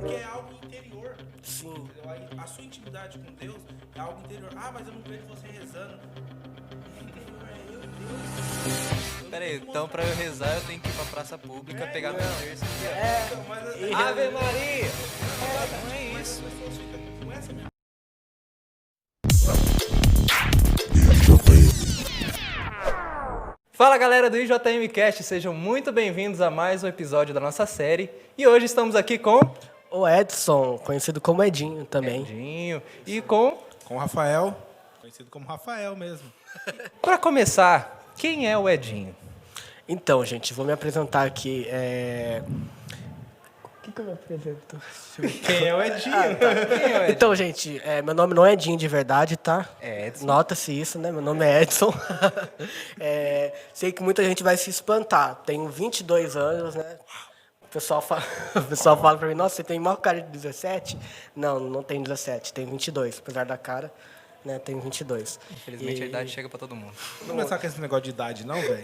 Porque é algo interior. Sim. Entendeu? A sua intimidade com Deus é algo interior. Ah, mas eu não vejo você rezando. O interior é eu e Deus. Pera aí, então pra eu rezar eu tenho que ir pra praça pública, pegar meu terço. Então, mas Ave Maria! Não é isso. as pessoas ficam com essa mesma. Fala galera do IJMcast, sejam muito bem-vindos a mais um episódio da nossa série. E hoje estamos aqui com O Edson, conhecido como Edinho também. Edinho e com... Com o Rafael, conhecido como Rafael mesmo. Pra começar, quem é o Edinho? Então, gente, vou me apresentar aqui. O que eu me apresento? Quem é o Edinho? Quem é o Edinho? Então, gente, meu nome não é Edinho de verdade, tá? É Edson. Nota-se isso, né? Meu nome é Edson. Sei que muita gente vai se espantar. Tenho 22 anos, né? O pessoal fala pra mim, nossa, você tem maior cara de 17? Não, não tenho 17, tenho 22. Apesar da cara, né? Tenho 22. Infelizmente a idade chega pra todo mundo. Não começar com esse negócio de idade, não, velho.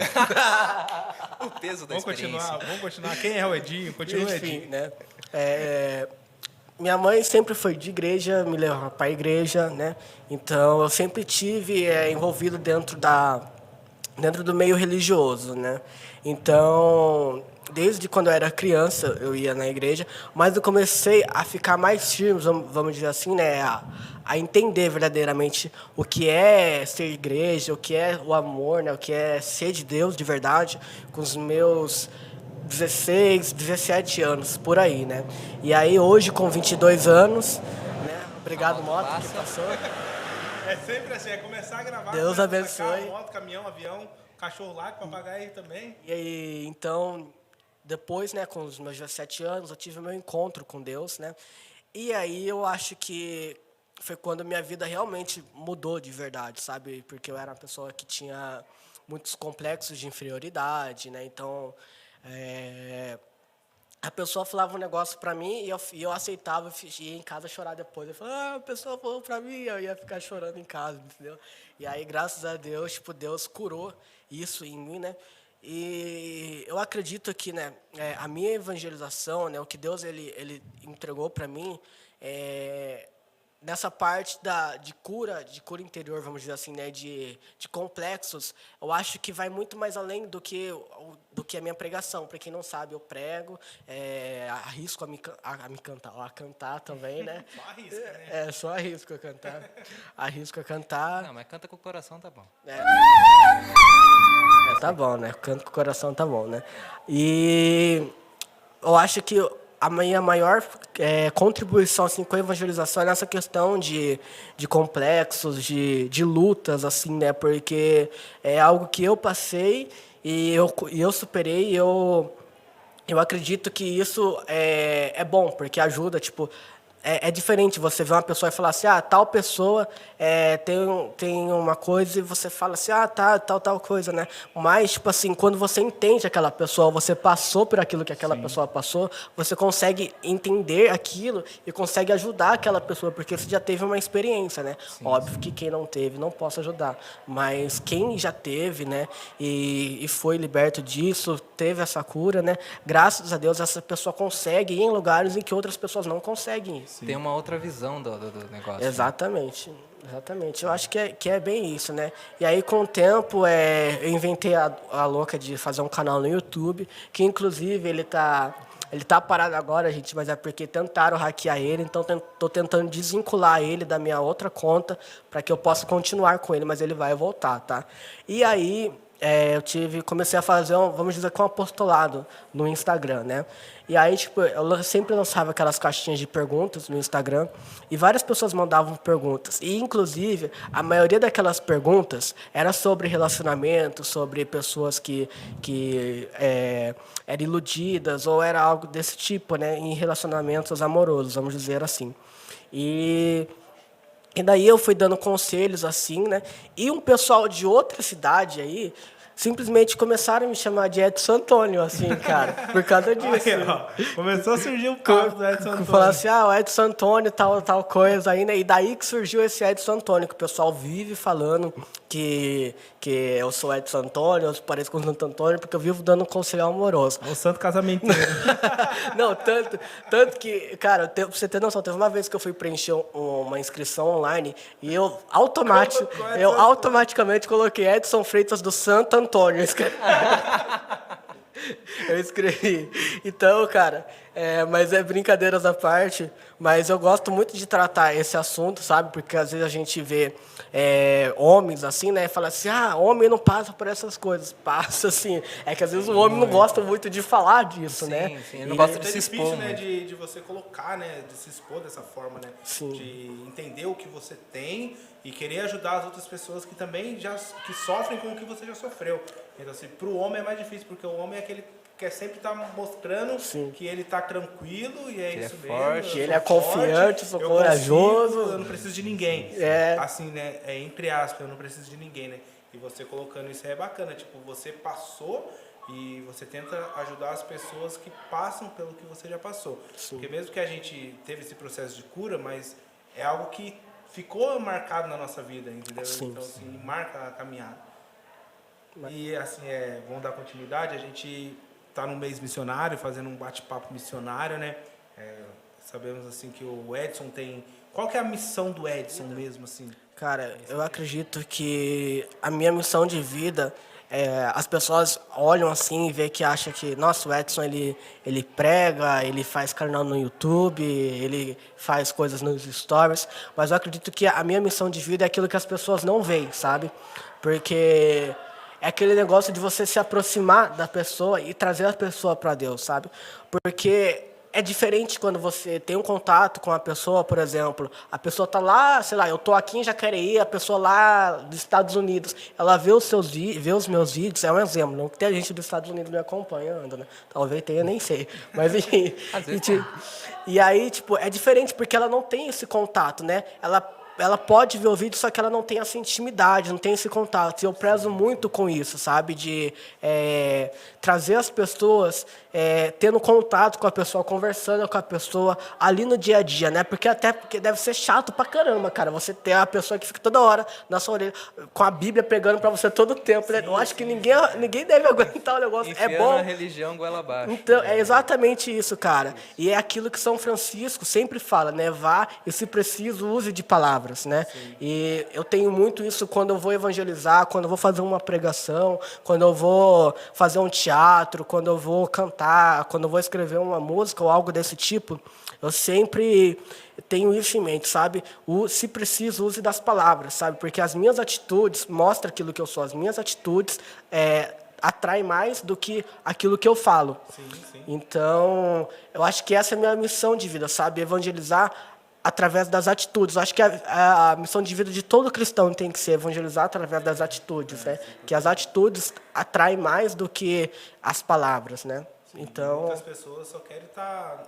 O peso da Vamos experiência. continuar. Quem é o Edinho? Continua o Enfim, Edinho. né? Minha mãe sempre foi de igreja, me levava para a igreja, né? Então eu sempre tive envolvido dentro do meio religioso, né? Então, desde quando eu era criança, eu ia na igreja, mas eu comecei a ficar mais firme, vamos dizer assim, né? A entender verdadeiramente o que é ser igreja, o que é o amor, né? O que é ser de Deus de verdade, com os meus 16, 17 anos, por aí, né? E aí, hoje, com 22 anos, né? Obrigado, moto, que passou. É sempre assim, é começar a gravar. Deus começa a abençoe. carro, moto, caminhão, avião, cachorro lá, papagaio também. E aí, então, depois, né, com os meus 17 anos, eu tive meu encontro com Deus, né? E aí eu acho que foi quando minha vida realmente mudou de verdade, sabe? Porque eu era uma pessoa que tinha muitos complexos de inferioridade, né? Então, a pessoa falava um negócio pra mim e eu aceitava e ia em casa chorar depois. Eu falava, a pessoa falou pra mim, eu ia ficar chorando em casa, entendeu? E aí, graças a Deus, tipo, Deus curou isso em mim, né? E eu acredito que, né, a minha evangelização, né, o que Deus ele entregou pra mim, nessa parte de cura interior, vamos dizer assim, né, de complexos, eu acho que vai muito mais além do que a minha pregação. Para quem não sabe, eu prego, arrisco a me cantar, a cantar também, né? Só arrisca, né? Só arrisco a cantar. Arrisco a cantar. Não, mas canta com o coração, tá bom. Tá bom, né? Canto com o coração, tá bom, né? E eu acho que a minha maior contribuição assim, com a evangelização é nessa questão de complexos, de lutas, assim, né? Porque é algo que eu passei e eu superei. Eu acredito que isso é bom, porque ajuda, tipo... É diferente você ver uma pessoa e falar assim, tal pessoa tem uma coisa e você fala assim, tal coisa, né? Mas, tipo assim, quando você entende aquela pessoa, você passou por aquilo que aquela pessoa passou, você consegue entender aquilo e consegue ajudar aquela pessoa, porque você já teve uma experiência, né? Óbvio que quem não teve não posso ajudar, mas quem já teve, né? E foi liberto disso, teve essa cura, né? Graças a Deus, essa pessoa consegue ir em lugares em que outras pessoas não conseguem ir. Tem uma outra visão do negócio. Né? Exatamente. Eu acho que é bem isso, né? E aí, com o tempo, eu inventei a louca de fazer um canal no YouTube, que, inclusive, ele tá parado agora, gente, mas é porque tentaram hackear ele, então tô tentando desvincular ele da minha outra conta para que eu possa continuar com ele, mas ele vai voltar, tá? E aí... comecei a fazer, vamos dizer, um apostolado no Instagram, né? E aí, tipo, eu sempre lançava aquelas caixinhas de perguntas no Instagram e várias pessoas mandavam perguntas. E, inclusive, a maioria daquelas perguntas era sobre relacionamento, sobre pessoas que eram iludidas ou era algo desse tipo, né? Em relacionamentos amorosos, vamos dizer assim. E daí eu fui dando conselhos assim, né? E um pessoal de outra cidade aí simplesmente começaram a me chamar de Edson Antônio, assim, cara, por causa disso. Aí, ó, começou a surgir o papo do Edson Antônio. Falar assim, o Edson Antônio, tal coisa aí, né? E daí que surgiu esse Edson Antônio, que o pessoal vive falando que eu sou Edson Antônio, eu pareço com o Santo Antônio, porque eu vivo dando conselho amoroso. O santo casamento. Não, tanto que, cara, pra você ter noção, teve uma vez que eu fui preencher uma inscrição online e eu automaticamente coloquei Edson Freitas do Santo Antônio. Eu escrevi. Então, cara, mas é brincadeiras à parte, mas eu gosto muito de tratar esse assunto, sabe? Porque às vezes a gente vê homens assim, né? Fala assim, homem não passa por essas coisas. Passa, assim. É que às vezes o homem não gosta muito de falar disso, né? Sim, ele não gosta de É se difícil, expor. né, de você colocar, né? De se expor dessa forma, né? Sim. De entender o que você tem e querer ajudar as outras pessoas que também que sofrem com o que você já sofreu. Então, assim, pro homem é mais difícil, porque o homem é aquele quer sempre estar mostrando que ele está tranquilo e é isso mesmo. Forte, ele é confiante, sou corajoso. Eu não preciso de ninguém. Assim, né? Entre aspas, eu não preciso de ninguém, né? E você colocando isso é bacana. Tipo, você passou e você tenta ajudar as pessoas que passam pelo que você já passou. Sim. Porque mesmo que a gente teve esse processo de cura, mas é algo que ficou marcado na nossa vida, entendeu? Sim, então, assim, marca a caminhada. E, assim, vamos dar continuidade, a gente está no mês missionário, fazendo um bate-papo missionário, né? Sabemos, assim, que o Edson tem... Qual que é a missão do Edson mesmo, assim? Cara, eu acredito que a minha missão de vida, as pessoas olham assim e vê que acham que, nossa, o Edson, ele prega, ele faz canal no YouTube, ele faz coisas nos stories, mas eu acredito que a minha missão de vida é aquilo que as pessoas não veem, sabe? Porque é aquele negócio de você se aproximar da pessoa e trazer a pessoa para Deus, sabe? Porque é diferente quando você tem um contato com a pessoa, por exemplo, a pessoa tá lá, sei lá, eu tô aqui em Jacareí, a pessoa lá dos Estados Unidos, ela vê os meus vídeos, é um exemplo, não que tem gente dos Estados Unidos me acompanhando, né? Talvez tenha, nem sei. Mas enfim. E aí, tipo, é diferente porque ela não tem esse contato, né? Ela pode ver o vídeo, só que ela não tem essa intimidade, não tem esse contato. E eu prezo muito com isso, sabe? De trazer as pessoas, tendo contato com a pessoa, conversando com a pessoa ali no dia a dia, né? Porque deve ser chato pra caramba, cara. Você ter a pessoa que fica toda hora na sua orelha, com a Bíblia pregando pra você todo o tempo, né? Eu acho que ninguém deve aguentar o negócio. Enfiando é bom. a religião goela abaixo. Então, é exatamente isso, cara. E é aquilo que São Francisco sempre fala, né? Vá e, se preciso, use de palavras. Né? E eu tenho muito isso quando eu vou evangelizar, quando eu vou fazer uma pregação, quando eu vou fazer um teatro, quando eu vou cantar, quando eu vou escrever uma música ou algo desse tipo. Eu sempre tenho isso em mente, sabe? Se preciso, use das palavras, sabe? Porque as minhas atitudes mostram aquilo que eu sou. As minhas atitudes atraem mais do que aquilo que eu falo. Sim. Então, eu acho que essa é a minha missão de vida, sabe? Evangelizar através das atitudes. Eu acho que a missão de vida de todo cristão tem que ser evangelizar através das atitudes, né? Que as atitudes atraem mais do que as palavras, né? Sim, então, muitas pessoas só querem estar,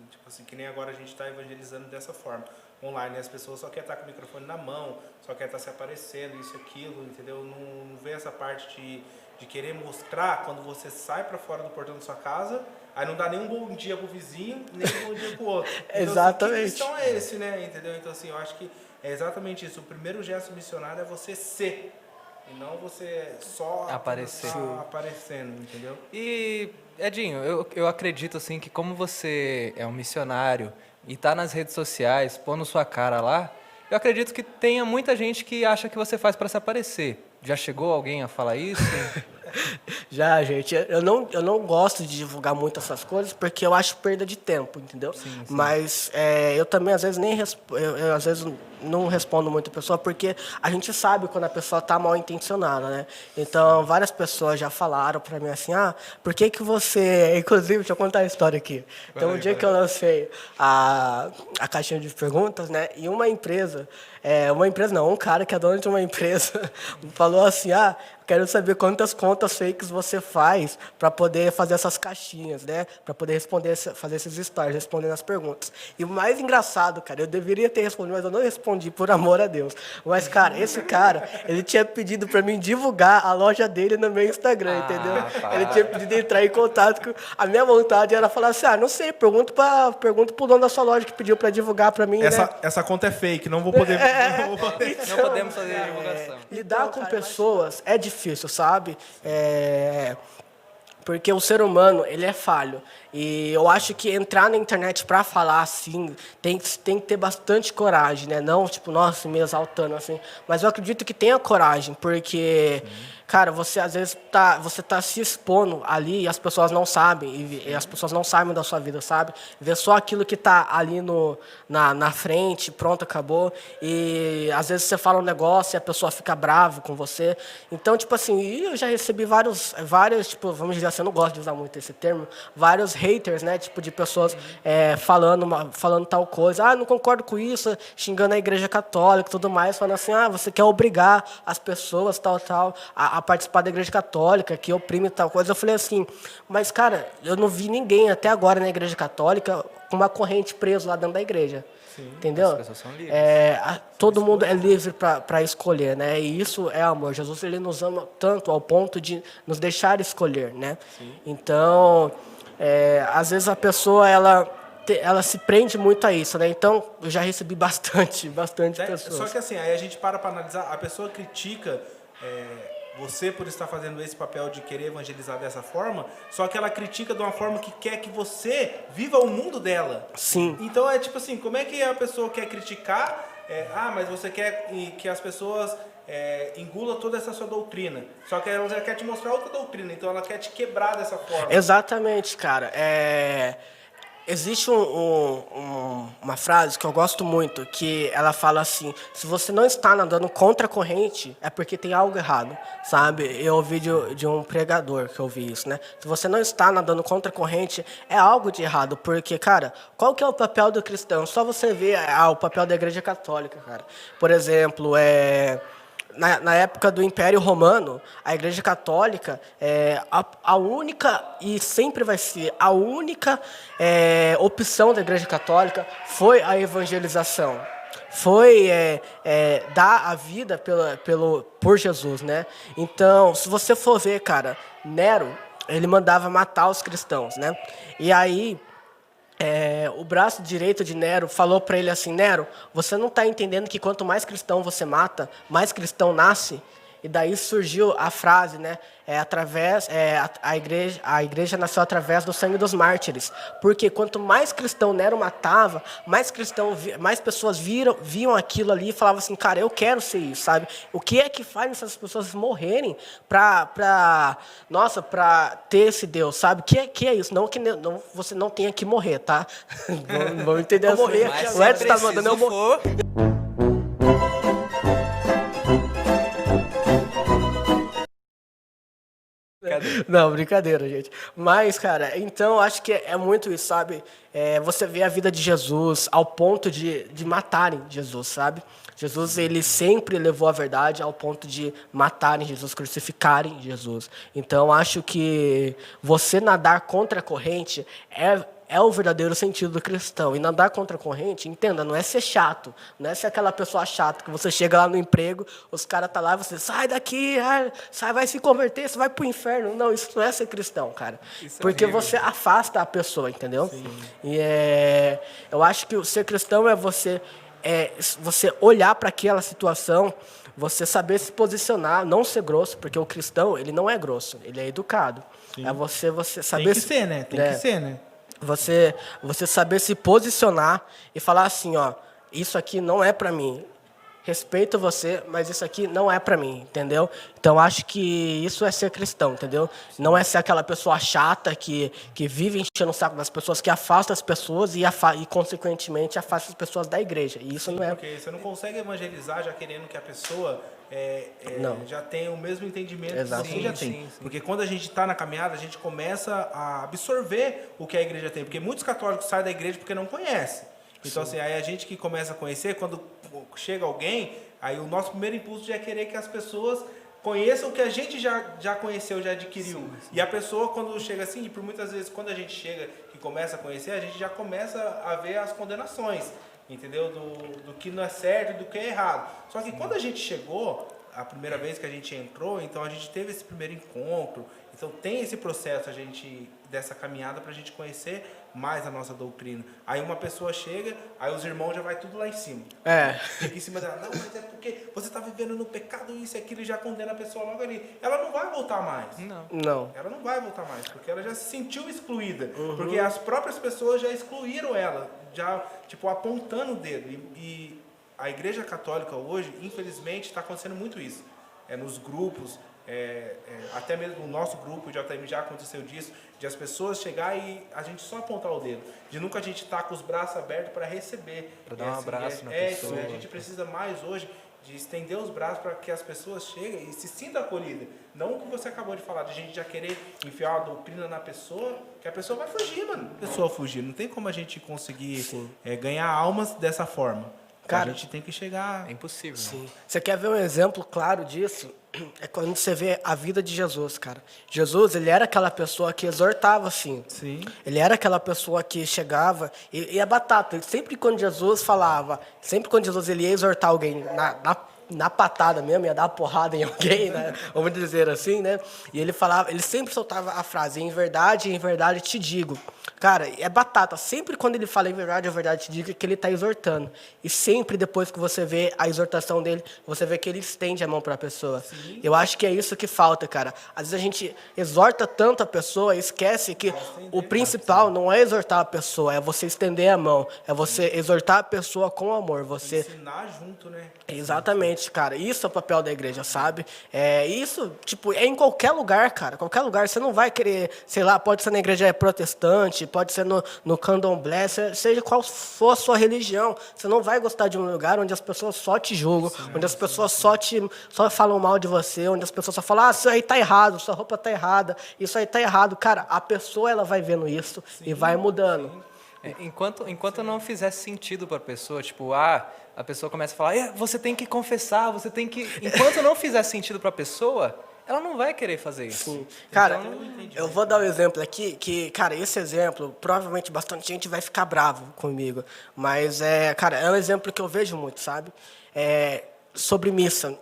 tipo assim, que nem agora a gente está evangelizando dessa forma, online, as pessoas só querem estar com o microfone na mão, só querem estar se aparecendo, isso, aquilo, entendeu? Não vê essa parte de querer mostrar quando você sai para fora do portão da sua casa. Aí não dá nem um bom dia pro vizinho, nem um bom dia pro outro. Então, exatamente. Assim, que cristão é esse, né? Entendeu? Então, assim, eu acho que é exatamente isso. O primeiro gesto missionário é você ser. E não você só aparecendo, entendeu? E, Edinho, eu acredito, assim, que como você é um missionário e tá nas redes sociais, pondo sua cara lá, eu acredito que tenha muita gente que acha que você faz para se aparecer. Já chegou alguém a falar isso? Já, gente, eu não gosto de divulgar muito essas coisas porque eu acho perda de tempo, entendeu? Sim. Mas eu também às vezes eu às vezes não respondo muito a pessoa porque a gente sabe quando a pessoa está mal intencionada, né? Então, várias pessoas já falaram para mim assim, por que você... Inclusive, deixa eu contar a história aqui. Então, um dia que eu lancei a caixinha de perguntas, né? E um cara que é dono de uma empresa falou assim, quero saber quantas contas fakes você faz para poder fazer essas caixinhas, né? Para poder responder, fazer esses stories, respondendo as perguntas. E o mais engraçado, cara, eu deveria ter respondido, mas eu não respondi, por amor a Deus. Mas, cara, esse cara, ele tinha pedido para mim divulgar a loja dele no meu Instagram, entendeu? Ele tinha pedido entrar em contato com... A minha vontade era falar assim, não sei, pergunto pro dono da sua loja que pediu para divulgar para mim, né? Essa conta é fake, não vou poder... Não podemos fazer divulgação. Lidar com pessoas é difícil, sabe? Porque o ser humano, ele é falho. E eu acho que entrar na internet para falar assim, tem que ter bastante coragem, né? Não, tipo, nossa, me exaltando, assim. Mas eu acredito que tenha coragem, porque, cara, você às vezes você tá se expondo ali e as pessoas não sabem. E as pessoas não sabem da sua vida, sabe? Vê só aquilo que tá ali na frente, pronto, acabou. E às vezes você fala um negócio e a pessoa fica brava com você. Então, tipo assim, eu já recebi vários, tipo, vamos dizer assim, eu não gosto de usar muito esse termo, vários haters, né? Tipo, de pessoas falando tal coisa. Não concordo com isso, xingando a Igreja Católica e tudo mais, falando assim, você quer obrigar as pessoas, tal, a participar da Igreja Católica, que oprime tal coisa. Eu falei assim, mas, cara, eu não vi ninguém até agora na Igreja Católica com uma corrente preso lá dentro da igreja. Sim, entendeu? as pessoas são livres. Todo mundo é livre para escolher, né? E isso é amor. Jesus, ele nos ama tanto ao ponto de nos deixar escolher, né? Sim. Então, às vezes a pessoa ela se prende muito a isso, né? Então, eu já recebi bastante pessoas. Só que assim, aí a gente para analisar, a pessoa critica você por estar fazendo esse papel de querer evangelizar dessa forma, só que ela critica de uma forma que quer que você viva o mundo dela. Sim. Então é tipo assim, como é que a pessoa quer criticar, mas você quer que as pessoas engulam toda essa sua doutrina, só que ela quer te mostrar outra doutrina, então ela quer te quebrar dessa forma. Exatamente, cara. Existe uma frase que eu gosto muito, que ela fala assim, se você não está nadando contra a corrente, é porque tem algo errado, sabe? Eu ouvi de um pregador que eu ouvi isso, né? Se você não está nadando contra a corrente, é algo de errado, porque, cara, qual que é o papel do cristão? Só você vê o papel da Igreja Católica, cara. Por exemplo, na época do Império Romano, a Igreja Católica a única, e sempre vai ser, a única opção da Igreja Católica foi a evangelização. Foi dar a vida por Jesus, né? Então, se você for ver, cara, Nero, ele mandava matar os cristãos, né? E aí... o braço direito de Nero falou para ele assim, Nero, você não está entendendo que quanto mais cristão você mata, mais cristão nasce? E daí surgiu a frase, né? A igreja nasceu através do sangue dos mártires. Porque quanto mais cristão Nero matava, mais pessoas viam aquilo ali e falavam assim, cara, eu quero ser isso, sabe? O que é que faz essas pessoas morrerem para ter esse Deus, sabe? Que é isso? Não que você não tenha que morrer, tá? Vamos entender assim. Morrer. O Edson está mandando eu morrer. Não, brincadeira, gente. Mas, cara, então acho que é muito isso, sabe? Você vê a vida de Jesus ao ponto de matarem Jesus, sabe? Jesus, ele sempre levou a verdade ao ponto de matarem Jesus, crucificarem Jesus. Então, acho que você nadar contra a corrente é o verdadeiro sentido do cristão. E nadar contra a corrente, entenda, não é ser chato. Não é ser aquela pessoa chata que você chega lá no emprego, os caras estão lá e você sai daqui, vai se converter, você vai pro inferno. Não, isso não é ser cristão, cara. Porque você afasta a pessoa, entendeu? Sim. E eu acho que o ser cristão é você olhar para aquela situação, você saber se posicionar, não ser grosso, porque o cristão, ele não é grosso, ele é educado. Sim. É você saber... Tem que ser, né? Tem que ser, né? Você saber se posicionar e falar assim, ó, isso aqui não é para mim. Respeito você, mas isso aqui não é para mim, entendeu? Então, acho que isso é ser cristão, entendeu? Não é ser aquela pessoa chata que vive enchendo o saco das pessoas, que afasta as pessoas e consequentemente, afasta as pessoas da igreja. E isso não é... Porque você não consegue evangelizar já querendo que a pessoa já tenha o mesmo entendimento que você já tem. Sim. Porque quando a gente está na caminhada, a gente começa a absorver o que a igreja tem. Porque muitos católicos saem da igreja porque não conhecem. Então, assim, aí a gente que começa a conhecer, quando chega alguém, aí o nosso primeiro impulso já é querer que as pessoas conheça o que a gente já conheceu, já adquiriu. Sim. E a pessoa, quando chega assim, e por muitas vezes, quando a gente chega e começa a conhecer, a gente já começa a ver as condenações, entendeu? Do que não é certo e do que é errado. Só que quando a gente chegou, a primeira vez que a gente entrou, então a gente teve esse primeiro encontro, então tem esse processo dessa caminhada para a gente conhecer mais a nossa doutrina. Aí uma pessoa chega, aí os irmãos já vai tudo lá em cima. Fica em cima dela, não, mas é porque você está vivendo no pecado, isso e aquilo, e já condena a pessoa logo ali. Ela não vai voltar mais. Não. Ela não vai voltar mais, porque ela já se sentiu excluída. Porque as próprias pessoas já excluíram ela, já, tipo, apontando o dedo. E a Igreja Católica hoje, infelizmente, está acontecendo muito isso. Nos grupos, até mesmo no nosso grupo, o JM já aconteceu disso, de as pessoas chegar e a gente só apontar o dedo. De nunca a gente estar com os braços abertos para receber. Para dar um abraço na pessoa. A gente precisa mais hoje de estender os braços para que as pessoas cheguem e se sintam acolhidas. Não o que você acabou de falar, de a gente já querer enfiar uma doutrina na pessoa, que a pessoa vai fugir, mano. A pessoa fugir. Não tem como a gente conseguir ganhar almas dessa forma. Cara, a gente tem que chegar... É impossível. Sim. Você quer ver um exemplo claro disso? É quando você vê a vida de Jesus, cara. Jesus, ele era aquela pessoa que exortava, assim. Sim. Ele era aquela pessoa que chegava... E a batata, sempre quando Jesus falava, sempre quando Jesus ele ia exortar alguém na patada mesmo, ia dar uma porrada em alguém, né? Vamos dizer assim, né? E ele falava, ele sempre soltava a frase, em verdade te digo. Cara, é batata. Sempre quando ele fala em verdade te digo, é que ele está exortando. E sempre depois que você vê a exortação dele, você vê que ele estende a mão para a pessoa. Sim. Eu acho que é isso que falta, cara. Às vezes a gente exorta tanto a pessoa, esquece que o principal não é exortar a pessoa, é você estender a mão, é você exortar a pessoa com amor. Você ensinar junto, né? Exatamente, cara. Isso é o papel da igreja, sabe? Isso, tipo, é em qualquer lugar, cara. Qualquer lugar. Você não vai querer, sei lá, pode ser na igreja protestante, pode ser no candomblé, seja qual for a sua religião. Você não vai gostar de um lugar onde as pessoas só te julgam, onde as pessoas só falam mal de você, onde as pessoas só falam, isso aí tá errado, sua roupa tá errada, isso aí tá errado. Cara, a pessoa, ela vai vendo isso e vai mudando. Enquanto não fizesse sentido para a pessoa, tipo, a pessoa começa a falar, você tem que confessar, você tem que... Enquanto não fizer sentido para a pessoa, ela não vai querer fazer isso. Sim. Cara, eu vou dar um exemplo aqui, que, cara, esse exemplo, provavelmente bastante gente vai ficar bravo comigo, mas, cara, é um exemplo que eu vejo muito, sabe? Sobre missa.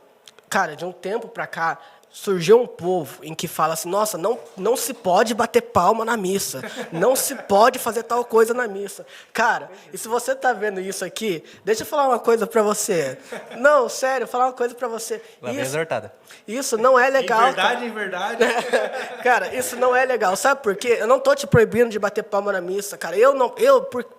Cara, de um tempo pra cá, surgiu um povo em que fala assim, nossa, não se pode bater palma na missa, não se pode fazer tal coisa na missa. Cara, e se você tá vendo isso aqui, deixa eu falar uma coisa pra você. Não, sério, falar uma coisa pra você. Lá vem exortada. Isso não é legal. Em verdade. Cara, isso não é legal. Sabe por quê? Eu não tô te proibindo de bater palma na missa, cara.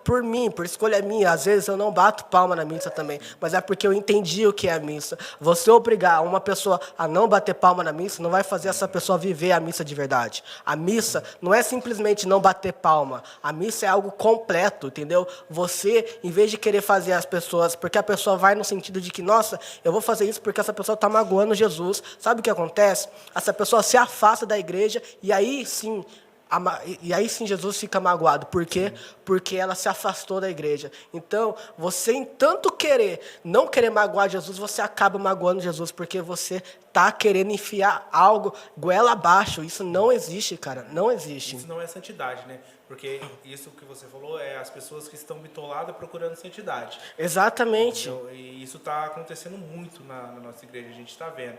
Por mim, por escolha minha, às vezes eu não bato palma na missa também. Mas é porque eu entendi o que é a missa. Você obrigar uma pessoa a não bater palma na missa não vai fazer essa pessoa viver a missa de verdade. A missa não é simplesmente não bater palma. A missa é algo completo, entendeu? Você, em vez de querer fazer as pessoas, porque a pessoa vai no sentido de que, nossa, eu vou fazer isso porque essa pessoa está magoando Jesus. Sabe o que acontece? Essa pessoa se afasta da igreja e aí sim Jesus fica magoado. Por quê? Porque ela se afastou da igreja. Então, você em tanto não querer magoar Jesus, você acaba magoando Jesus, porque você está querendo enfiar algo goela abaixo. Isso não existe, cara. Não existe. Isso não é santidade, né? Porque isso que você falou é as pessoas que estão bitoladas procurando santidade. Exatamente. E isso está acontecendo muito na nossa igreja, a gente está vendo.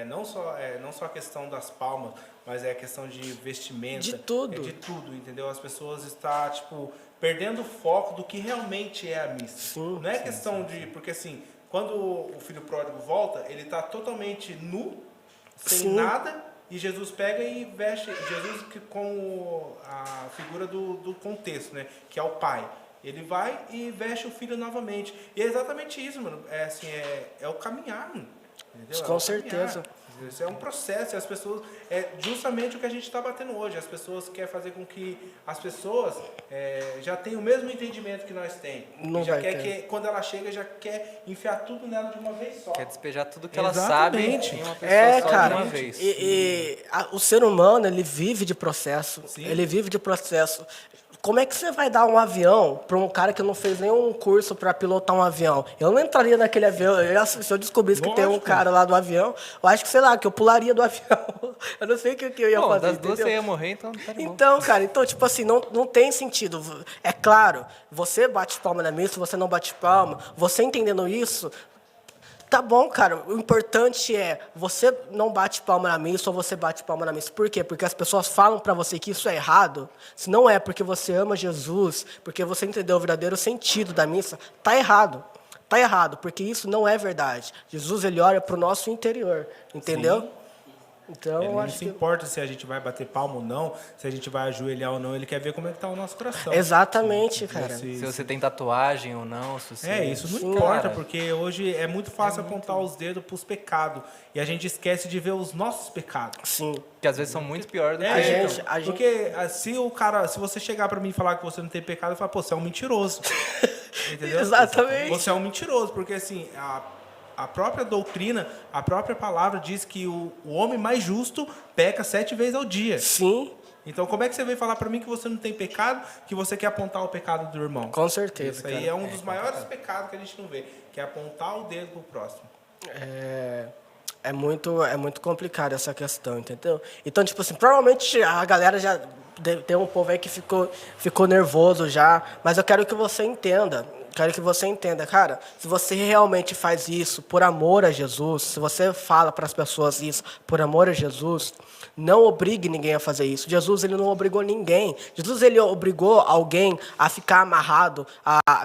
Não só a questão das palmas, mas é a questão de vestimenta. De tudo. De tudo, entendeu? As pessoas estão, tipo, perdendo o foco do que realmente é a missa. Sim, não é questão de... Porque, assim, quando o filho pródigo volta, ele está totalmente nu, sem nada, e Jesus pega e veste... Jesus com a figura do contexto, né? Que é o pai. Ele vai e veste o filho novamente. E é exatamente isso, mano. É o caminhar, mano. Entendeu? Com certeza. Isso é um processo, e as pessoas... É justamente o que a gente está batendo hoje. As pessoas querem fazer com que as pessoas já tenham o mesmo entendimento que nós temos. Não já vai quer ter. que, quando ela chega, já quer enfiar tudo nela de uma vez só. Quer despejar tudo que Exatamente. ela sabe em uma pessoa só cara, de uma vez. O ser humano, ele vive de processo. Sim. Ele vive de processo. como é que você vai dar um avião para um cara que não fez nenhum curso para pilotar um avião? Eu não entraria naquele avião. Se eu descobrisse que tem um cara lá do avião, eu acho que, sei lá, que eu pularia do avião. Eu não sei o que eu ia fazer. Das duas entendeu? você ia morrer, então tá de boa. Então, cara, tipo assim, não tem sentido. É claro, você bate palma na missa, você não bate palma, você entendendo isso, tá bom, cara. O importante é, você não bate palma na missa ou você bate palma na missa. Por quê? Porque as pessoas falam pra você que isso é errado. Se não é porque você ama Jesus, porque você entendeu o verdadeiro sentido da missa, tá errado. Tá errado, porque isso não é verdade. Jesus, ele olha pro nosso interior, entendeu? Sim. Então, Ele eu não acho se que... importa se a gente vai bater palma ou não, se a gente vai ajoelhar ou não, ele quer ver como é que tá o nosso coração. Exatamente, cara. Se você tem tatuagem ou não, se você... Isso não Sim, importa, cara. porque hoje é muito fácil apontar os dedos pros pecados. E a gente esquece de ver os nossos pecados. Sim. Que às vezes são muito piores do que... A gente- Porque se você chegar pra mim e falar que você não tem pecado, eu falo, pô, você é um mentiroso. Entendeu? Exatamente. Você é um mentiroso, porque assim, a própria doutrina, a própria palavra diz que o homem mais justo peca 7 vezes ao dia. Sim, Então, como é que você veio falar pra mim que você não tem pecado, que você quer apontar o pecado do irmão? com certeza, Isso aí cara. é um dos maiores pecados que a gente não vê, que é apontar o dedo pro próximo. É muito complicado essa questão, entendeu? Então, tipo assim, provavelmente a galera já... Tem um povo aí que ficou nervoso já, mas eu quero que você entenda. Quero que você entenda, cara, se você realmente faz isso por amor a Jesus, se você fala para as pessoas isso por amor a Jesus, não obrigue ninguém a fazer isso. Jesus, ele não obrigou ninguém. Jesus, ele obrigou alguém a ficar amarrado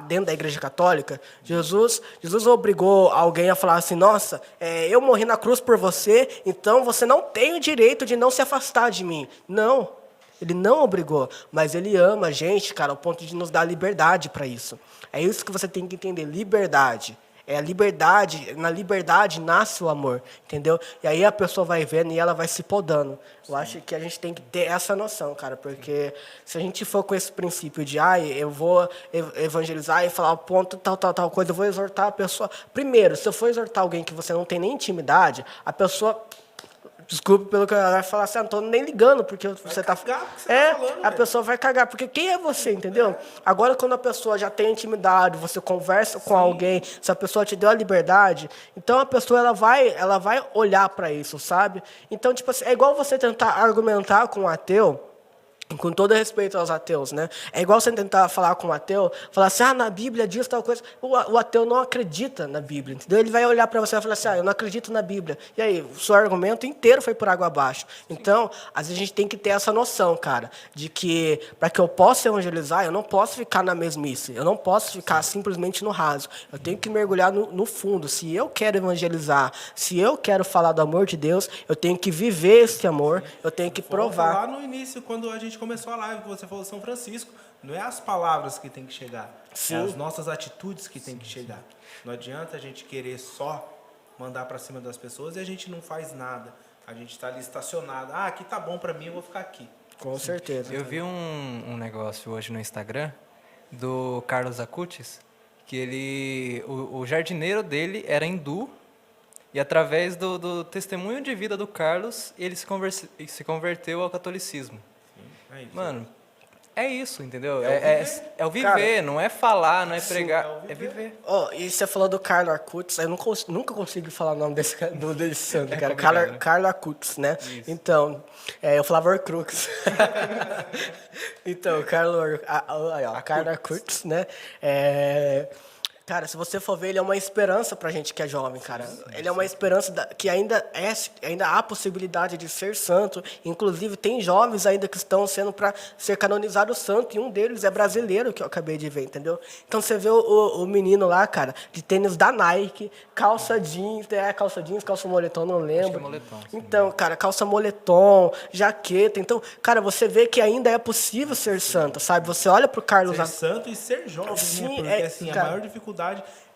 dentro da igreja católica. Jesus obrigou alguém a falar assim, nossa, eu morri na cruz por você, então você não tem o direito de não se afastar de mim. Não. Ele não obrigou, mas ele ama a gente, cara, ao ponto de nos dar liberdade para isso. É isso que você tem que entender, liberdade. É a liberdade, na liberdade nasce o amor, entendeu? E aí a pessoa vai vendo e ela vai se podando. Eu acho que a gente tem que ter essa noção, cara, porque se a gente for com esse princípio de, eu vou evangelizar e falar ponto, tal coisa, eu vou exortar a pessoa. Primeiro, se eu for exortar alguém que você não tem nem intimidade, a pessoa... Desculpe pelo que ela vai falar assim, não tô nem ligando, porque você tá... cagar porque você tá falando, a velho. pessoa vai cagar, porque quem é você, entendeu? Agora, quando a pessoa já tem intimidade, você conversa com alguém, se a pessoa te deu a liberdade, então a pessoa ela vai olhar para isso, sabe? Então, tipo assim, é igual você tentar argumentar com um ateu, com todo respeito aos ateus, né? É igual você tentar falar com um ateu, falar assim, na Bíblia diz tal coisa. O ateu não acredita na Bíblia, entendeu? Ele vai olhar para você e falar assim, eu não acredito na Bíblia. E aí, o seu argumento inteiro foi por água abaixo. Então, às vezes a gente tem que ter essa noção, cara, de que para que eu possa evangelizar, eu não posso ficar na mesmice, eu não posso ficar simplesmente no raso. Eu tenho que mergulhar no fundo. Se eu quero evangelizar, se eu quero falar do amor de Deus, eu tenho que viver esse amor, eu tenho que provar. Lá no início, quando a gente começou a live, que você falou São Francisco, não é as palavras que tem que chegar, Sim. é as nossas atitudes que tem que chegar. Não adianta a gente querer só mandar para cima das pessoas e a gente não faz nada. A gente está ali estacionado. Aqui tá bom para mim, eu vou ficar aqui. Com certeza. Eu vi um negócio hoje no Instagram do Carlos Acutis, que o jardineiro dele era hindu, e através do testemunho de vida do Carlos, ele se converteu ao catolicismo. É isso. Mano, é isso, entendeu? É o viver, Cara, não é falar, não é sim, pregar, é o viver. é viver. E você falou do Carlo Acutis, eu nunca consegui falar o nome desse santo, cara. complicado, né? Carlo Acutis, né? Então, eu falava Horcrux. Então, Carlo Acutis, né? Cara, se você for ver, ele é uma esperança pra gente que é jovem, cara. Ele é uma esperança que ainda há possibilidade de ser santo. Inclusive, tem jovens ainda que estão sendo para ser canonizados santo, e um deles é brasileiro, que eu acabei de ver, entendeu? Então, você vê o menino lá, cara, de tênis da Nike, calça jeans, calça moletom, não lembro. Acho que é moletom, sim. Então, cara, calça moletom, jaqueta. Então, cara, você vê que ainda é possível ser santo, sabe? Você olha pro Carlos... Ser santo e ser jovem, Sim, né? Porque assim, cara. a maior dificuldade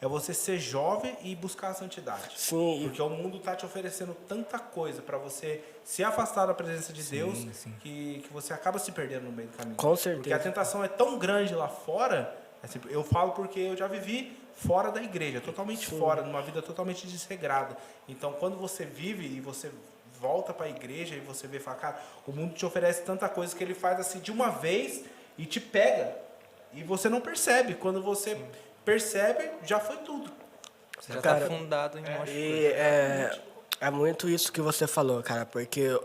é você ser jovem e buscar a santidade. Sim. Porque o mundo tá te oferecendo tanta coisa para você se afastar da presença de Deus, que você acaba se perdendo no meio do caminho. Com certeza. Porque a tentação é tão grande lá fora, assim, eu falo porque eu já vivi fora da igreja, totalmente fora, numa vida totalmente desregrada. Então, quando você vive e você volta para a igreja e você vê e fala, cara, o mundo te oferece tanta coisa que ele faz assim de uma vez e te pega. E você não percebe. Quando você percebe, já foi tudo. Você já Cara, tá afundado em um monte de E coisa. é muito isso que você falou, cara, porque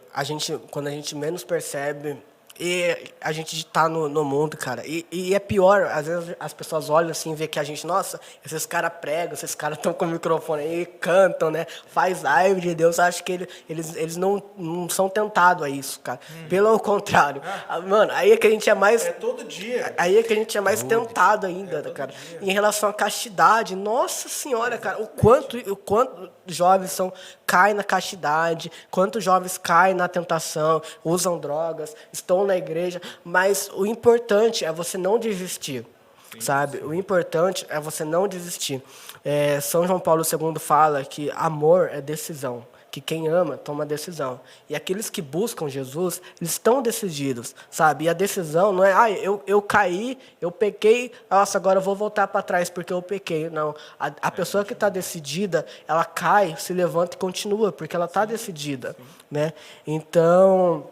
quando a gente menos percebe, e a gente tá no mundo, cara, e é pior, às vezes as pessoas olham assim e vê que a gente, nossa, esses caras pregam, esses caras estão com o microfone aí, cantam, né, faz live de Deus, acho que eles não são tentados a isso, cara, pelo contrário, mano, aí é que a gente é mais... É todo dia. Aí é que a gente é mais tentado ainda, cara. dia. Em relação à castidade, nossa senhora, cara, o quanto jovens caem na castidade, quantos jovens caem na tentação, usam drogas, estão na igreja, mas o importante é você não desistir, sabe? O importante é você não desistir. São João Paulo II fala que amor é decisão, que quem ama toma decisão. E aqueles que buscam Jesus, eles estão decididos, sabe? E a decisão não é, eu caí, eu pequei, nossa, agora eu vou voltar para trás porque eu pequei. Não, a pessoa que está decidida, ela cai, se levanta e continua, porque ela está decidida, né? Então...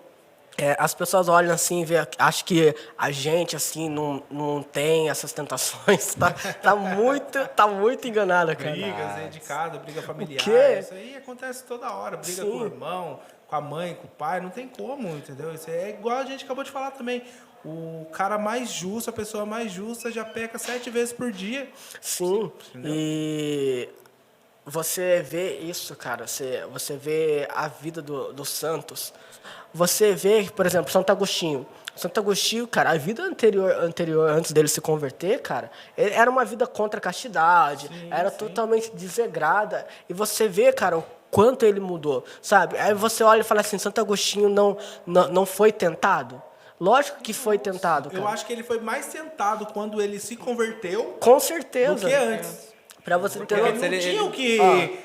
as pessoas olham assim e acham que a gente assim não tem essas tentações. Tá muito enganada, cara. Brigas dentro de casa, briga familiar. quê? Isso aí acontece toda hora. Briga Sim. com o irmão, com a mãe, com o pai. Não tem como, entendeu? Isso é igual a gente acabou de falar também. O cara mais justo, a pessoa mais justa já peca 7 vezes por dia. Sim, e você vê isso, cara, você vê a vida dos santos. Você vê, por exemplo, Santo Agostinho. Santo Agostinho, cara, a vida anterior, antes dele se converter, cara, era uma vida contra a castidade, era totalmente desregrada. E você vê, cara, o quanto ele mudou, sabe? Aí você olha e fala assim, Santo Agostinho não foi tentado? Lógico que foi tentado, cara. Eu acho que ele foi mais tentado quando ele se converteu Com certeza. do que antes. Pra você ter Ele noção. não tinha o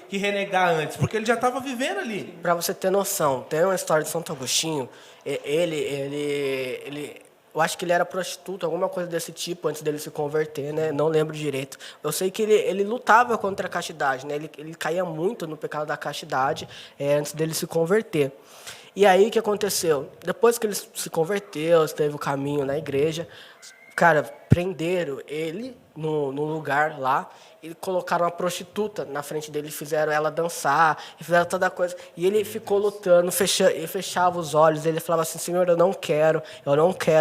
que renegar antes, porque ele já estava vivendo ali. Pra você ter noção, tem uma história de Santo Agostinho. Ele, eu acho que ele era prostituto, alguma coisa desse tipo, antes dele se converter, né? Não lembro direito. Eu sei que ele lutava contra a castidade, né? Ele caía muito no pecado da castidade antes dele se converter. E aí, o que aconteceu? Depois que ele se converteu, teve o caminho na igreja, cara, prenderam ele no lugar lá e colocaram uma prostituta na frente dele, fizeram ela dançar, e fizeram toda a coisa. E ele ficou lutando, ele fechava os olhos, ele falava assim, Senhor, eu não quero,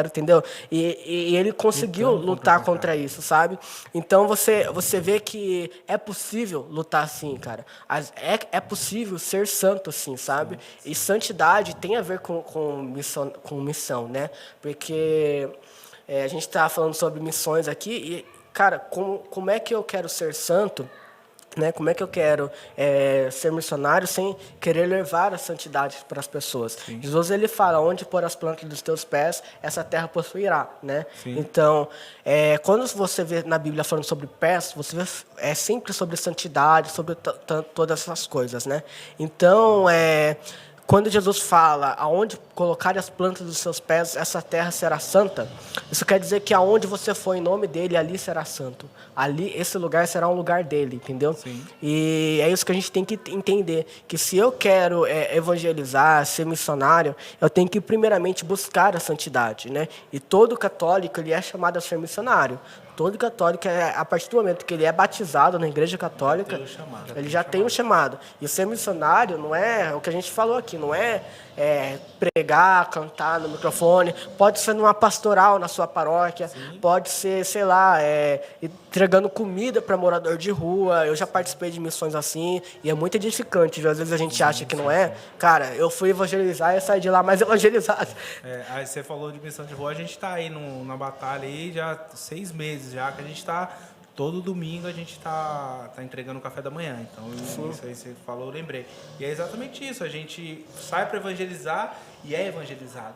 entendeu? E ele conseguiu lutar contra isso, sabe? Então você vê que é possível lutar assim, cara. É possível ser santo assim, sabe? E santidade tem a ver com missão, né? Porque... a gente está falando sobre missões aqui e, cara, como é que eu quero ser santo, né? Como é que eu quero ser missionário sem querer levar a santidade para as pessoas? Sim. Jesus, ele fala, onde pôr as plantas dos teus pés, essa terra possuirá, né? Sim. Então, quando você vê na Bíblia falando sobre pés, você vê sempre sobre santidade, sobre todas essas coisas, né? Então, quando Jesus fala, aonde colocar as plantas dos seus pés, essa terra será santa, isso quer dizer que aonde você for em nome dele, ali será santo. Ali, esse lugar será um lugar dele, entendeu? Sim. E é isso que a gente tem que entender, que se eu quero evangelizar, ser missionário, eu tenho que primeiramente buscar a santidade, né? E todo católico, ele é chamado a ser missionário. Todo católico, a partir do momento que ele é batizado na igreja católica, ele já tem um chamado. E ser missionário não é o que a gente falou aqui, não é pregar, cantar no microfone, pode ser numa pastoral na sua paróquia, pode ser, sei lá, entregando comida para morador de rua. Eu já participei de missões assim, e é muito edificante, viu? Às vezes a gente acha que não é. Cara, eu fui evangelizar e saí de lá mais evangelizado. Aí você falou de missão de rua, a gente está aí na batalha aí já 6 meses já, que a gente está... Todo domingo a gente tá entregando o café da manhã. Então, isso aí você falou, eu lembrei. E é exatamente isso. A gente sai para evangelizar e é evangelizado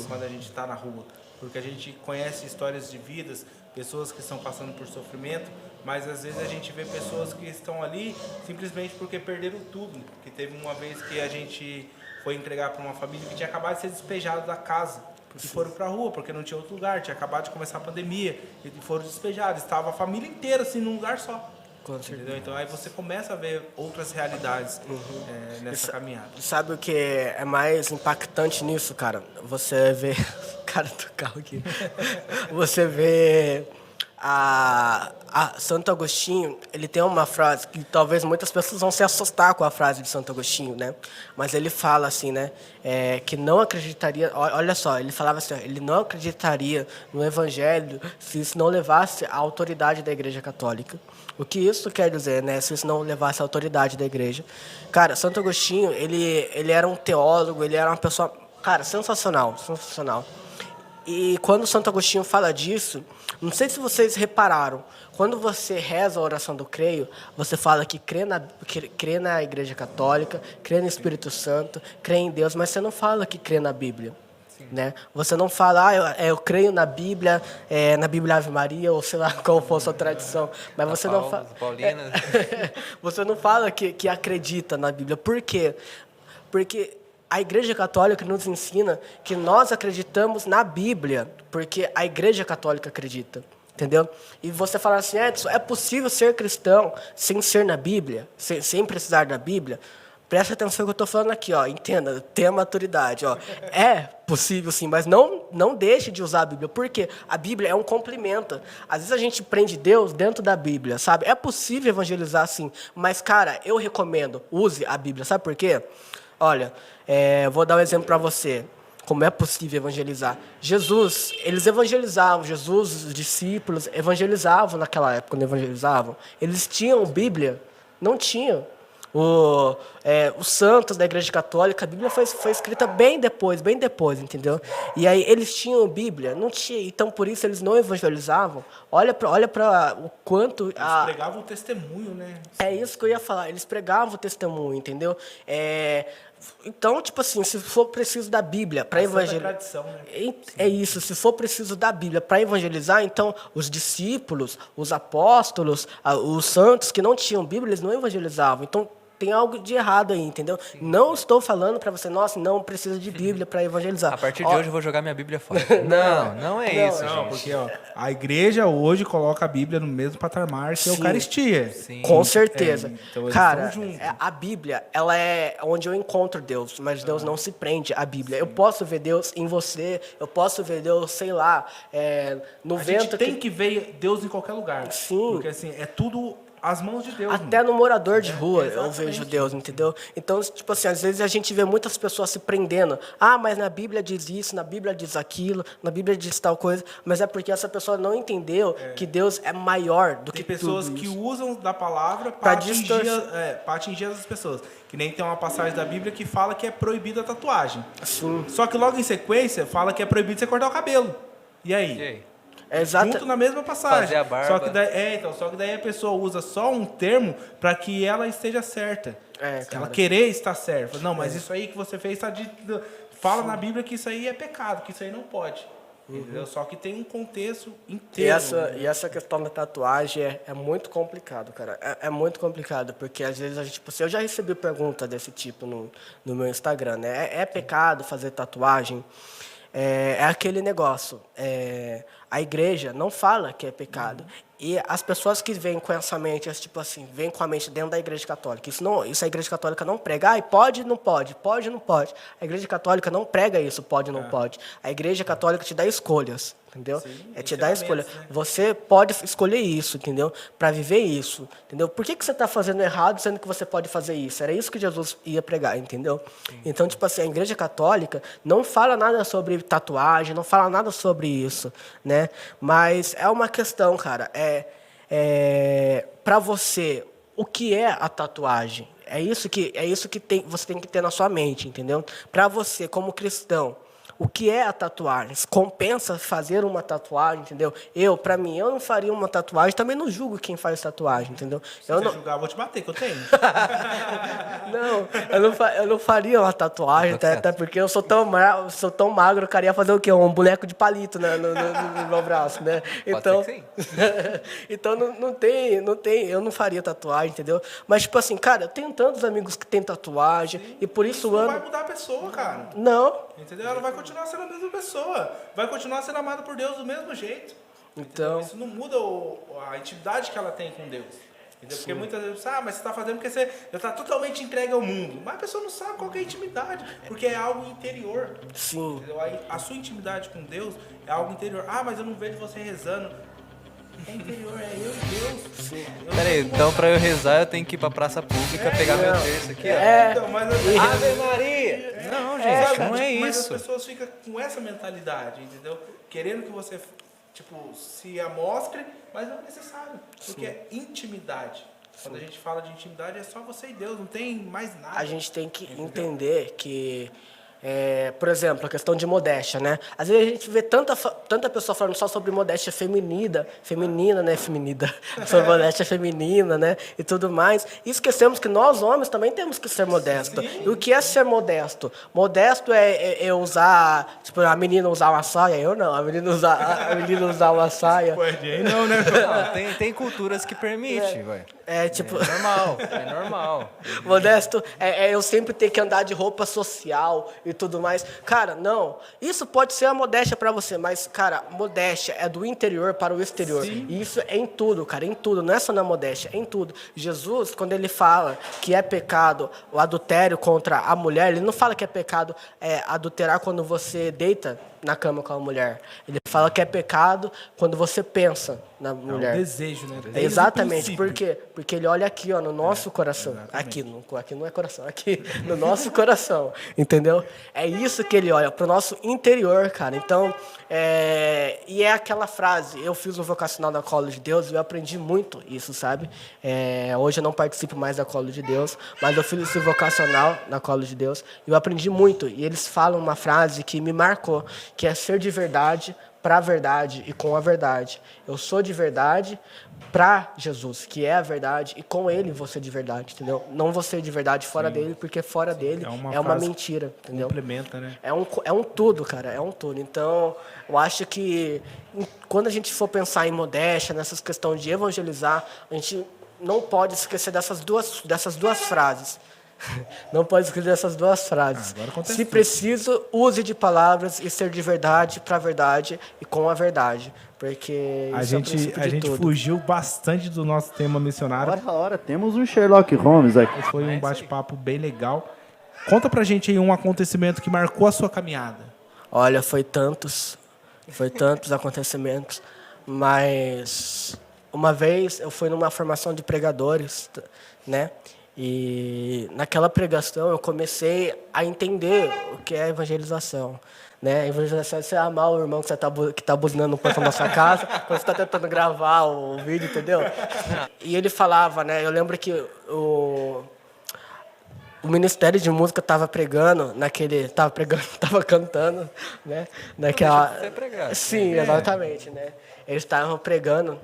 quando a gente está na rua. Porque a gente conhece histórias de vidas, pessoas que estão passando por sofrimento, mas às vezes a gente vê pessoas que estão ali simplesmente porque perderam tudo. Que teve uma vez que a gente foi entregar para uma família que tinha acabado de ser despejado da casa. E foram para a rua, porque não tinha outro lugar, tinha acabado de começar a pandemia, e foram despejados. Estava a família inteira, assim, num lugar só. Com certeza. Entendeu? Então aí você começa a ver outras realidades nessa caminhada. Sabe o que é mais impactante nisso, cara? Você vê... Cara do carro aqui. Você vê... A Santo Agostinho, ele tem uma frase que talvez muitas pessoas vão se assustar com a frase de Santo Agostinho, né? Mas ele fala assim, né? Que não acreditaria... Olha só, ele falava assim, ele não acreditaria no Evangelho se isso não levasse à autoridade da Igreja Católica. O que isso quer dizer, né? Se isso não levasse à autoridade da Igreja. Cara, Santo Agostinho, ele era um teólogo, ele era uma pessoa... Cara, sensacional, sensacional. E quando Santo Agostinho fala disso, não sei se vocês repararam, quando você reza a oração do creio, você fala que crê na Igreja Católica, crê no Espírito Santo, crê em Deus, mas você não fala que crê na Bíblia. Né? Você não fala, eu creio na Bíblia Ave Maria, ou sei lá qual for a sua tradição, mas você não fala. Você não fala que acredita na Bíblia. Por quê? Porque a Igreja Católica nos ensina que nós acreditamos na Bíblia, porque a Igreja Católica acredita, entendeu? E você fala assim, Edson, é possível ser cristão sem ser na Bíblia, sem precisar da Bíblia? Presta atenção no que eu estou falando aqui, ó. Entenda, tenha maturidade. Ó. É possível, sim, mas não deixe de usar a Bíblia, porque a Bíblia é um complemento. Às vezes a gente prende Deus dentro da Bíblia, sabe? É possível evangelizar, sim, mas, cara, eu recomendo, use a Bíblia. Sabe por quê? Olha, vou dar um exemplo para você, como é possível evangelizar. Jesus, eles evangelizavam, os discípulos evangelizavam naquela época, quando evangelizavam. Eles tinham Bíblia? Não tinham. Os santos da Igreja Católica, a Bíblia foi escrita bem depois, entendeu? E aí eles tinham Bíblia? Não tinha, então por isso eles não evangelizavam. Olha para o quanto... Eles pregavam o testemunho, né? É isso que eu ia falar, eles pregavam o testemunho, entendeu? Então, tipo assim, se for preciso da Bíblia para evangelizar... Né? É isso, se for preciso da Bíblia para evangelizar, então os discípulos, os apóstolos, os santos que não tinham Bíblia, eles não evangelizavam. Então, tem algo de errado aí, entendeu? Sim. Não estou falando para você, nossa, não precisa de Bíblia para evangelizar. A partir de hoje eu vou jogar minha Bíblia fora. Não é isso, gente. Porque a igreja hoje coloca a Bíblia no mesmo patamar que a Eucaristia. Sim. Com certeza. Então cara, a Bíblia, ela é onde eu encontro Deus, mas Deus não se prende à Bíblia. Sim. Eu posso ver Deus em você, eu posso ver Deus, sei lá, no vento. A gente tem que ver Deus em qualquer lugar. Sim. Porque assim, é tudo... as mãos de Deus. Até no morador de rua eu vejo Deus, entendeu? Então, tipo assim, às vezes a gente vê muitas pessoas se prendendo. Mas na Bíblia diz isso, na Bíblia diz aquilo, na Bíblia diz tal coisa. Mas é porque essa pessoa não entendeu que Deus é maior do que tudo isso. Tem pessoas que usam da palavra para atingir as pessoas. Que nem tem uma passagem da Bíblia que fala que é proibida a tatuagem. Sim. Só que logo em sequência fala que é proibido você cortar o cabelo. E aí? Junto na mesma passagem. Fazer a barba. Só que daí a pessoa usa só um termo para que ela esteja certa. Ela querer estar certa. Não, mas isso aí que você fez está dito. Fala na Bíblia que isso aí é pecado, que isso aí não pode. Entendeu? Só que tem um contexto inteiro. E essa questão da tatuagem é muito complicado, cara. É muito complicado, porque às vezes a gente, tipo, eu já recebi pergunta desse tipo no meu Instagram, né? É pecado fazer tatuagem? É aquele negócio. A igreja não fala que é pecado. E as pessoas que vêm com essa mente, tipo assim, vêm com a mente dentro da Igreja Católica. Isso a Igreja Católica não prega. Pode, não pode. Pode, não pode. A Igreja Católica não prega isso, pode, não pode. A Igreja Católica te dá escolhas, entendeu? Sim, te dá escolha. Né? Você pode escolher isso, entendeu? Para viver isso, entendeu? Por que você está fazendo errado, sendo que você pode fazer isso? Era isso que Jesus ia pregar, entendeu? Sim. Então, tipo assim, a Igreja Católica não fala nada sobre tatuagem, não fala nada sobre isso, né? Mas é uma questão, cara. Para você, o que é a tatuagem? É isso que você tem que ter na sua mente, entendeu? Para você, como cristão, o que é a tatuagem? Compensa fazer uma tatuagem, entendeu? Para mim, eu não faria uma tatuagem, também não julgo quem faz tatuagem, entendeu? Se você julgar, eu vou te bater, que eu tenho. eu não faria uma tatuagem, até porque eu sou tão magro, eu queria fazer o quê? Um boneco de palito, né, no meu braço, né? Então, pode ser que sim. Então não tem, eu não faria tatuagem, entendeu? Mas, tipo assim, cara, eu tenho tantos amigos que têm tatuagem, sim, e por isso não vai mudar a pessoa, cara. Não. Entendeu? Ela vai continuar sendo a mesma pessoa. Vai continuar sendo amada por Deus do mesmo jeito. Então, isso não muda a intimidade que ela tem com Deus. Entendeu? Porque muitas vezes, mas você está fazendo porque você já está totalmente entregue ao mundo. Mas a pessoa não sabe qual que é a intimidade, porque é algo interior. Sim. Entendeu? A sua intimidade com Deus é algo interior. Mas eu não vejo você rezando. É interior, é eu e Deus. Sim. Peraí, então pra eu rezar eu tenho que ir pra praça pública pegar meu terço aqui, ó. Então, mas assim, Ave Maria! Não, gente, sabe, não é tipo, mas as isso. pessoas ficam com essa mentalidade, entendeu? Querendo que você, tipo, se amostre, mas não é necessário. Porque é intimidade. Quando a gente fala de intimidade, é só você e Deus, não tem mais nada. A gente tem que entender que, por exemplo, a questão de modéstia, né? Às vezes a gente vê tanta pessoa falando só sobre modéstia feminina, né? Sobre modéstia feminina, né? E tudo mais. E esquecemos que nós, homens, também temos que ser modestos. E o que é ser modesto? Modesto é usar, tipo, a menina usar uma saia, eu não. A menina usar uma saia. Não, né? Tem culturas que permitem, vai. Tipo... É normal. Modesto eu sempre ter que andar de roupa social e tudo mais. Cara, não. Isso pode ser a modéstia para você, mas, cara, modéstia é do interior para o exterior. Sim. E isso é em tudo, cara, em tudo. Não é só na modéstia, é em tudo. Jesus, quando ele fala que é pecado o adultério contra a mulher, ele não fala que é pecado adulterar quando você deita na cama com a mulher. Ele fala que é pecado quando você pensa na mulher. É um desejo, né? Desde Exatamente. o Por princípio. quê? Porque ele olha aqui, ó, no nosso coração. Aqui não é coração, aqui no nosso coração. Entendeu? É isso que ele olha, pro nosso interior, cara. Então, e é aquela frase, eu fiz um vocacional na Colo de Deus e eu aprendi muito isso, sabe? Hoje eu não participo mais da Colo de Deus, mas eu fiz esse vocacional na Colo de Deus e eu aprendi muito. E eles falam uma frase que me marcou, que é ser de verdade, para a verdade e com a verdade. Eu sou de verdade para Jesus, que é a verdade, e com ele você de verdade, entendeu? Não você de verdade fora dele, porque fora dele é uma mentira, entendeu? Complementa, né? É um tudo, cara, é um tudo. Então, eu acho que quando a gente for pensar em modéstia, nessas questões de evangelizar, a gente não pode esquecer dessas duas frases. Não pode esquecer dessas duas frases. Se preciso, use de palavras e ser de verdade, para a verdade e com a verdade. Porque A isso é o princípio de gente tudo. fugiu bastante do nosso tema missionário. Ora, temos um Sherlock Holmes aqui. Foi um bate-papo bem legal. Conta pra gente aí um acontecimento que marcou a sua caminhada. Olha, foi tantos acontecimentos, mas uma vez eu fui numa formação de pregadores, né? E naquela pregação eu comecei a entender o que é evangelização. Né? Evangelização é você amar o irmão que está buzinando no portão da sua casa, quando você está tentando gravar o vídeo, entendeu? E ele falava, né? Eu lembro que o Ministério de Música estava pregando estava cantando, né? Naquela... Você pregar. Sim, exatamente, né? Eles estavam pregando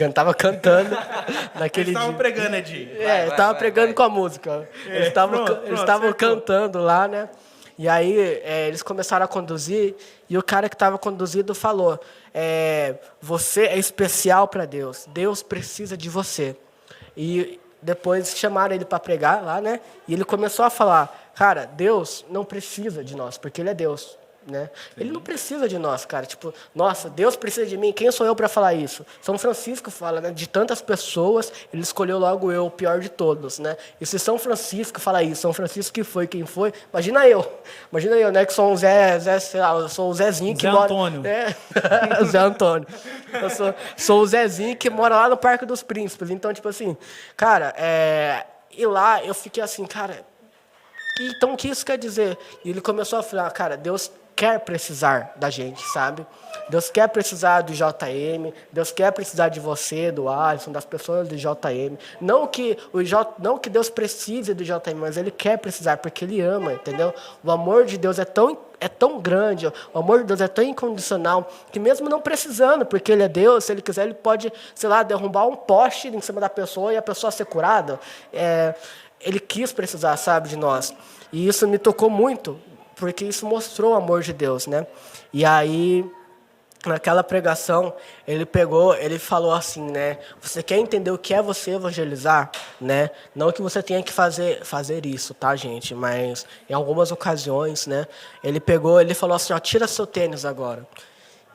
estava cantando naquele Eles estavam dia. pregando, Edinho. Estava pregando com a música. Eles estavam acertou. cantando lá, né? E aí eles começaram a conduzir e o cara que estava conduzindo falou: você é especial para Deus. Deus precisa de você. E depois chamaram ele para pregar lá, né? E ele começou a falar: cara, Deus não precisa de nós, porque ele é Deus. Né? Ele não precisa de nós, cara. Tipo, nossa, Deus precisa de mim. Quem sou eu para falar isso? São Francisco fala, né? De tantas pessoas, ele escolheu logo eu, o pior de todos, né? E se São Francisco fala isso, São Francisco que foi quem foi, imagina eu, né? Que sou um Zé, sei lá, eu sou o Zezinho que Zé mora... Antônio. Zé Antônio. Eu sou o Zezinho que mora lá no Parque dos Príncipes. Então, tipo assim, cara, e lá eu fiquei assim, cara, então o que isso quer dizer? E ele começou a falar, cara, Deus quer precisar da gente, sabe? Deus quer precisar do JM, Deus quer precisar de você, do Alisson, das pessoas do JM. Não que Deus precise do JM, mas Ele quer precisar, porque Ele ama, entendeu? O amor de Deus é tão grande, o amor de Deus é tão incondicional, que mesmo não precisando, porque Ele é Deus, se Ele quiser, Ele pode, sei lá, derrubar um poste em cima da pessoa e a pessoa ser curada. Ele quis precisar, sabe, de nós. E isso me tocou muito, porque isso mostrou o amor de Deus, né? E aí, naquela pregação, ele falou assim, né? Você quer entender o que é você evangelizar, né? Não que você tenha que fazer isso, tá, gente? Mas em algumas ocasiões, né? Ele falou assim, ó, tira seu tênis agora.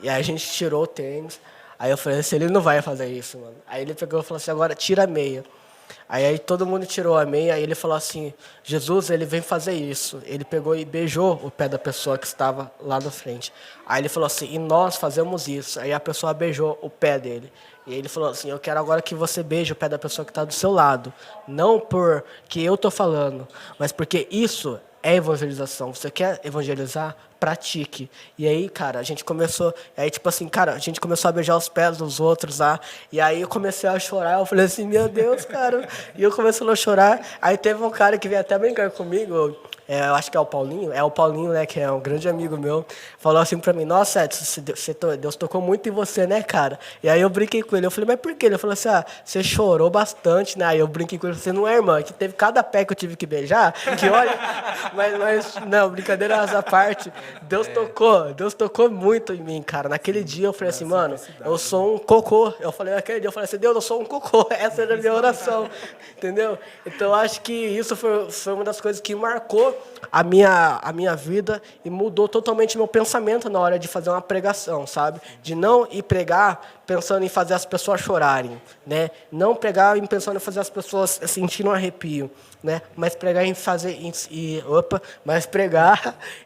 E aí a gente tirou o tênis. Aí eu falei assim, ele não vai fazer isso, mano. Aí ele pegou e falou assim, agora tira a meia. Aí todo mundo tirou a meia, aí ele falou assim, Jesus, ele vem fazer isso. Ele pegou e beijou o pé da pessoa que estava lá na frente. Aí ele falou assim, e nós fazemos isso. Aí a pessoa beijou o pé dele. E ele falou assim, eu quero agora que você beije o pé da pessoa que está do seu lado. Não porque eu estou falando, mas porque isso é evangelização. Você quer evangelizar? Pratique. E aí, cara, a gente começou... Aí, tipo assim, cara, a gente começou a beijar os pés dos outros lá. E aí eu comecei a chorar. Eu falei assim, meu Deus, cara. E eu comecei a chorar. Aí teve um cara que veio até brincar comigo. Eu acho que é o Paulinho. É o Paulinho, né, que é um grande amigo meu. Falou assim pra mim, nossa, Edson, Deus tocou muito em você, né, cara? E aí eu brinquei com ele. Eu falei, mas por quê? Ele falou assim, você chorou bastante, né? Aí eu brinquei com ele. Você não é, irmã, que teve cada pé que eu tive que beijar. Que olha... Mas não, brincadeiras à parte. Deus tocou muito em mim, cara. Naquele dia eu falei assim, mano, eu sou um cocô. Eu falei naquele dia, eu falei assim, Deus, eu sou um cocô. Essa era a minha oração, entendeu? Então eu acho que isso foi uma das coisas que marcou a minha vida e mudou totalmente meu pensamento na hora de fazer uma pregação, sabe? De não ir pregar pensando em fazer as pessoas chorarem, né? Não pregar pensando em fazer as pessoas sentirem um arrepio, né? Mas pregar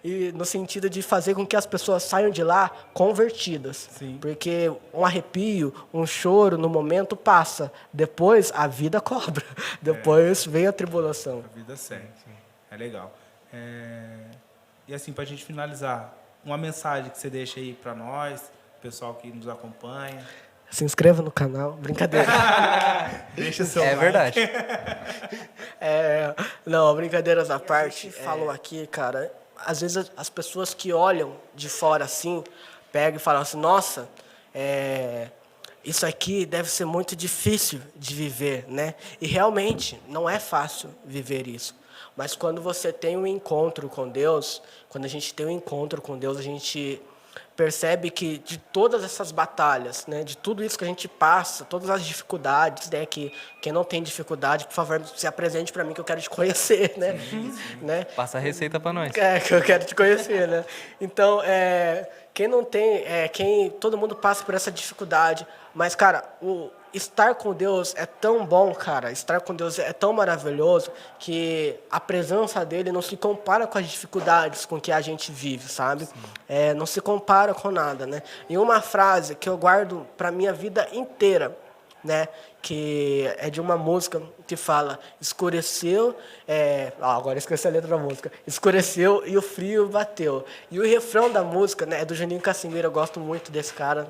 e no sentido de fazer com que as pessoas saiam de lá convertidas. Sim. Porque um arrepio, um choro no momento passa, depois a vida cobra, depois vem a tribulação. A vida segue. É legal. E assim, pra gente finalizar, uma mensagem que você deixa aí pra nós, pessoal que nos acompanha. Se inscreva no canal, brincadeira. Deixa seu É like. verdade. Não, brincadeiras à parte, falou aqui, cara, às vezes as pessoas que olham de fora assim, pegam e falam assim, nossa, isso aqui deve ser muito difícil de viver, né? E realmente não é fácil viver isso. Mas quando você tem um encontro com Deus, quando a gente tem um encontro com Deus, a gente percebe que de todas essas batalhas, né, de tudo isso que a gente passa, todas as dificuldades, né, que quem não tem dificuldade, por favor, se apresente para mim que eu quero te conhecer, né? Sim. Né? Passa a receita para nós. Que eu quero te conhecer, né? Então, quem não tem, todo mundo passa por essa dificuldade, mas, cara, estar com Deus é tão bom, cara. Estar com Deus é tão maravilhoso que a presença dele não se compara com as dificuldades com que a gente vive, sabe? Não se compara com nada, né? E uma frase que eu guardo para minha vida inteira, né? Que é de uma música que fala escureceu, agora esqueci a letra da música, escureceu e o frio bateu. E o refrão da música, né, é do Juninho Casimiro, eu gosto muito desse cara,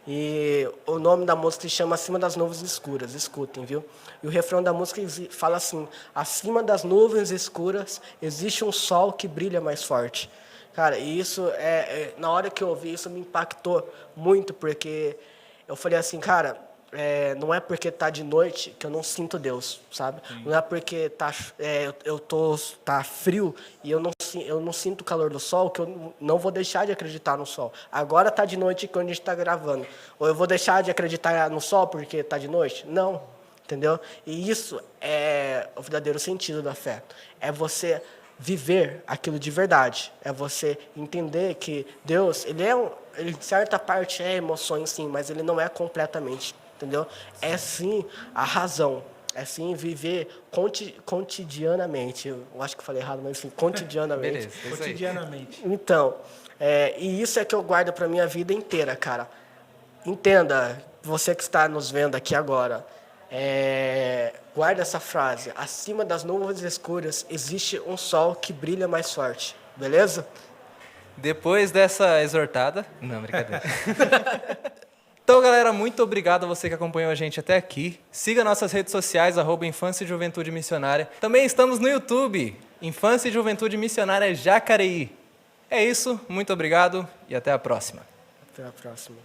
e o nome da música se chama Acima das Nuvens Escuras, escutem, viu? E o refrão da música fala assim, acima das nuvens escuras existe um sol que brilha mais forte. Cara, e isso, na hora que eu ouvi isso, me impactou muito, porque eu falei assim, cara, não é porque tá de noite que eu não sinto Deus, sabe? Sim. Não é porque tá frio e eu não sinto o calor do sol que eu não vou deixar de acreditar no sol. Agora tá de noite quando a gente está gravando. Ou eu vou deixar de acreditar no sol porque tá de noite? Não, entendeu? E isso é o verdadeiro sentido da fé. É você viver aquilo de verdade. É você entender que Deus, ele de certa parte é emoções sim, mas ele não é completamente. Entendeu? É sim a razão, é sim viver cotidianamente. Eu acho que falei errado, mas sim, cotidianamente. Beleza, cotidianamente. Então, e isso é que eu guardo para minha vida inteira, cara. Entenda, você que está nos vendo aqui agora, guarda essa frase. Acima das nuvens escuras existe um sol que brilha mais forte. Beleza? Depois dessa exortada... Não, brincadeira. Então, galera, muito obrigado a você que acompanhou a gente até aqui. Siga nossas redes sociais, @Infância e Juventude Missionária. Também estamos no YouTube, Infância e Juventude Missionária Jacareí. É isso, muito obrigado e até a próxima. Até a próxima.